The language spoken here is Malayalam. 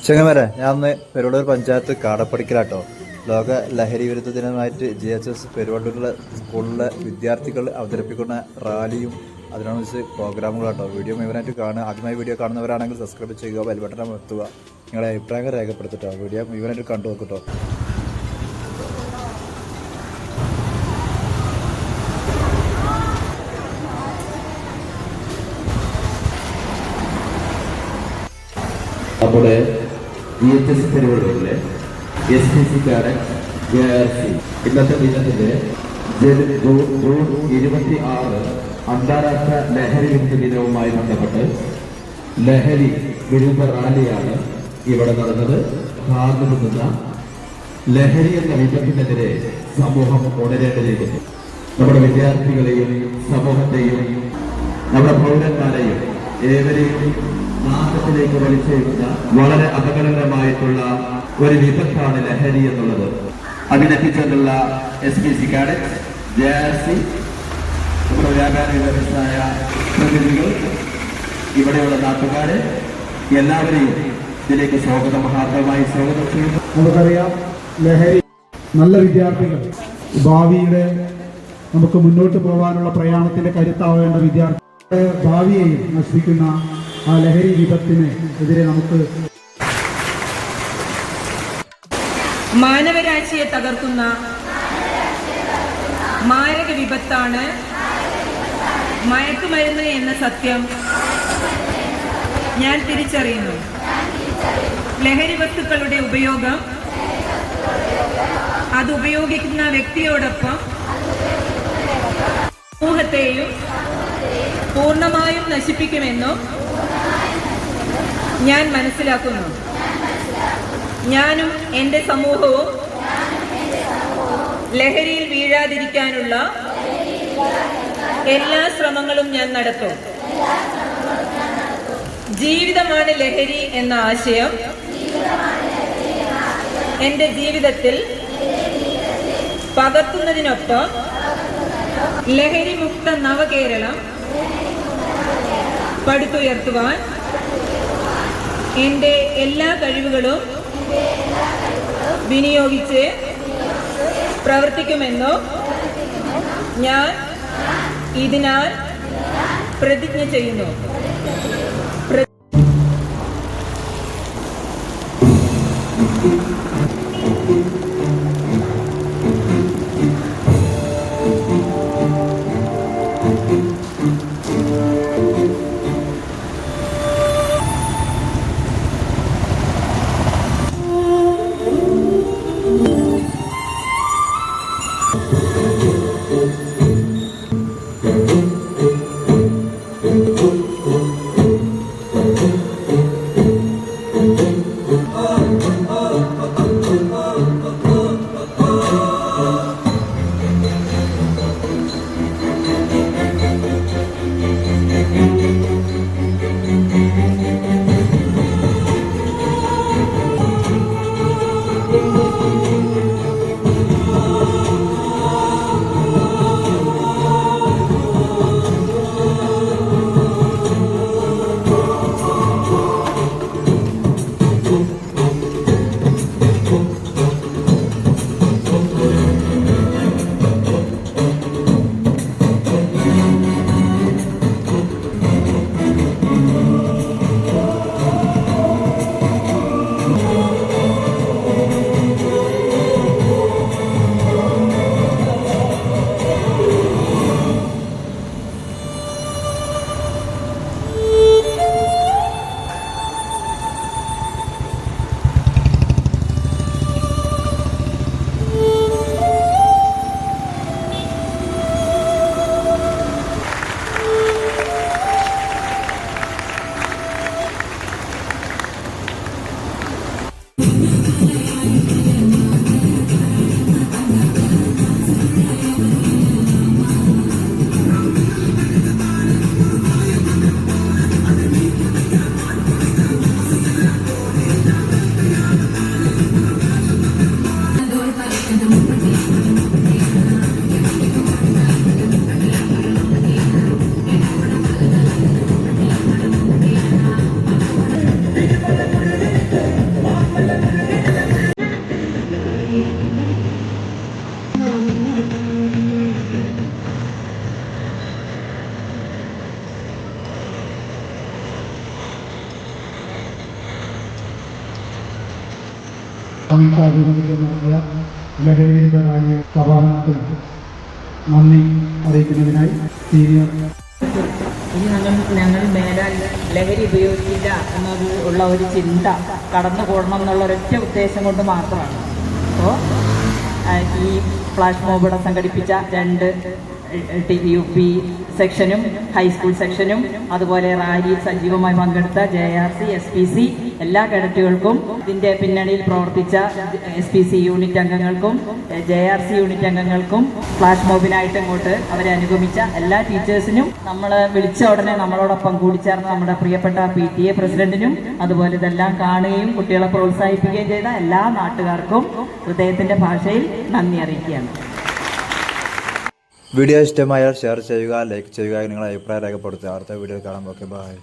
ചെങ്ങന്മാരെ, ഞാൻ അന്ന് പെരുവള്ളൂർ പഞ്ചായത്ത് കാടപ്പടിക്കലാട്ടോ. ലോക ലഹരി വിരുദ്ധ ദിനമായിട്ട് GHS പെരുവള്ളൂരിലെ സ്കൂളിലെ വിദ്യാർത്ഥികൾ അവതരിപ്പിക്കുന്ന റാലിയും അതിനനുസരിച്ച് പ്രോഗ്രാമുകളാട്ടോ. വീഡിയോ മുഴുവനായിട്ട് കാണുക. ആദ്യമായി വീഡിയോ കാണുന്നവരാണെങ്കിൽ സബ്സ്ക്രൈബ് ചെയ്യുക, ബെൽ ബട്ടൺ അമർത്തുക, നിങ്ങളുടെ അഭിപ്രായങ്ങൾ രേഖപ്പെടുത്തിട്ടോ. വീഡിയോ മുഴുവനായിട്ട് കണ്ടു നോക്കട്ടോ. നമ്മുടെ GHS പെരുവള്ളൂരിലെ SPC കാഡറ്റ് JRC ഇന്നത്തെ ദിനത്തിന്റെ ജൂൺ 26 അന്താരാഷ്ട്ര ലഹരി വിരുദ്ധ ദിനവുമായി ബന്ധപ്പെട്ട് ലഹരി വിരുദ്ധ റാലിയാണ് ഇവിടെ നടന്നത്. ഭാഗത്തുനിന്ന ലഹരി എന്ന വിപത്തിനെതിരെ സമൂഹം ഉണരേണ്ടതിരിക്കുന്നു. നമ്മുടെ വിദ്യാർത്ഥികളെയും സമൂഹത്തെയും നമ്മുടെ പൗരന്മാരെയും ഏവരെയും നാശത്തിലേക്ക് വലിച്ചെടുക്കുന്ന വളരെ അപകടകരമായിട്ടുള്ള ഒരു വിപത്താണ് ലഹരി എന്നുള്ളത്. അതിനെത്തിച്ചെന്നുള്ള SPC കാഡറ്റ് JRC നമ്മുടെ വ്യാപാര വ്യവസായ പ്രതിനിധികൾ, ഇവിടെയുള്ള നാട്ടുകാരെ എല്ലാവരെയും ഇതിലേക്ക് ഹാർദവമായി സ്വാഗതം ചെയ്യുന്നു. നമുക്കറിയാം, ലഹരി നല്ല വിദ്യാർത്ഥികൾ, ഭാവിയുടെ നമുക്ക് മുന്നോട്ട് പോകാനുള്ള പ്രയാണത്തിന്റെ കരുത്താവേണ്ട വിദ്യാർത്ഥികളുടെ ഭാവിയെയും നശിപ്പിക്കുന്ന ആ ലഹരി വിപത്തിന് എതിരെ നമുക്ക് മാനവരാശിയെ തകർക്കുന്ന മാരക വിപത്താണ് മയക്കുമരുന്ന് എന്ന സത്യം ഞാൻ തിരിച്ചറിയുന്നു. ലഹരി വസ്തുക്കളുടെ ഉപയോഗം അത് ഉപയോഗിക്കുന്ന വ്യക്തിയോടൊപ്പം സമൂഹത്തെയും പൂർണ്ണമായും നശിപ്പിക്കുമെന്നും ഞാൻ മനസ്സിലാക്കുന്നു. ഞാനും എൻ്റെ സമൂഹവും ലഹരിയിൽ വീഴാതിരിക്കാനുള്ള എല്ലാ ശ്രമങ്ങളും ഞാൻ നടത്തും. ജീവിതമാണ് ലഹരി എന്ന ആശയം എൻ്റെ ജീവിതത്തിൽ പകർത്തുന്നതിനൊപ്പം ലഹരി മുക്ത നവകേരളം പടുത്തുയർത്തുവാൻ എൻ്റെ എല്ലാ കഴിവുകളും വിനിയോഗിച്ച് പ്രവർത്തിക്കുമെന്നും ഞാൻ ഇതിനാൽ പ്രതിജ്ഞ ചെയ്യുന്നു. സംയുക്താഭിമുഖ്യം നൽകിയ ലഹരി വിരുദ്ധ റാലി സമാപനത്തിന് നന്ദി അറിയിക്കുന്നതിനായി സീനിയർ ഇനി ഞങ്ങൾ മേലാൽ ലഹരി ഉപയോഗിക്കില്ല എന്നത് ഉള്ള ഒരു ചിന്ത കടന്നുകൂടണം എന്നുള്ള ഒരൊറ്റ ഉദ്ദേശം കൊണ്ട് മാത്രമാണ്. അപ്പോൾ ഈ ഫ്ലാഷ് മോബ് ഇവിടെ സംഘടിപ്പിച്ച 2 UP സെക്ഷനും ഹൈസ്കൂൾ സെക്ഷനും അതുപോലെ റാലിയിൽ സജീവമായി പങ്കെടുത്ത JRC SPC എല്ലാ കേഡറ്റുകൾക്കും ഇതിൻ്റെ പിന്നണിയിൽ പ്രവർത്തിച്ച SPC യൂണിറ്റ് അംഗങ്ങൾക്കും JRC യൂണിറ്റ് അംഗങ്ങൾക്കും ഫ്ലാഷ് മോബിനായിട്ട് ഇങ്ങോട്ട് അവരെ അനുഗമിച്ച എല്ലാ ടീച്ചേഴ്സിനും നമ്മൾ വിളിച്ച ഉടനെ നമ്മളോടൊപ്പം കൂടിച്ചേർന്ന നമ്മുടെ പ്രിയപ്പെട്ട PTA പ്രസിഡന്റിനും അതുപോലെ ഇതെല്ലാം കാണുകയും കുട്ടികളെ പ്രോത്സാഹിപ്പിക്കുകയും ചെയ്ത എല്ലാ നാട്ടുകാർക്കും ഹൃദയത്തിൻ്റെ ഭാഷയിൽ നന്ദി അറിയിക്കുകയാണ്. വീഡിയോ ഇഷ്ടമായാൽ ഷെയർ ചെയ്യുക, ലൈക്ക് ചെയ്യുക, നിങ്ങളുടെ അഭിപ്രായം രേഖപ്പെടുത്തുക. അടുത്ത വീഡിയോ കാണാം. Okay, by.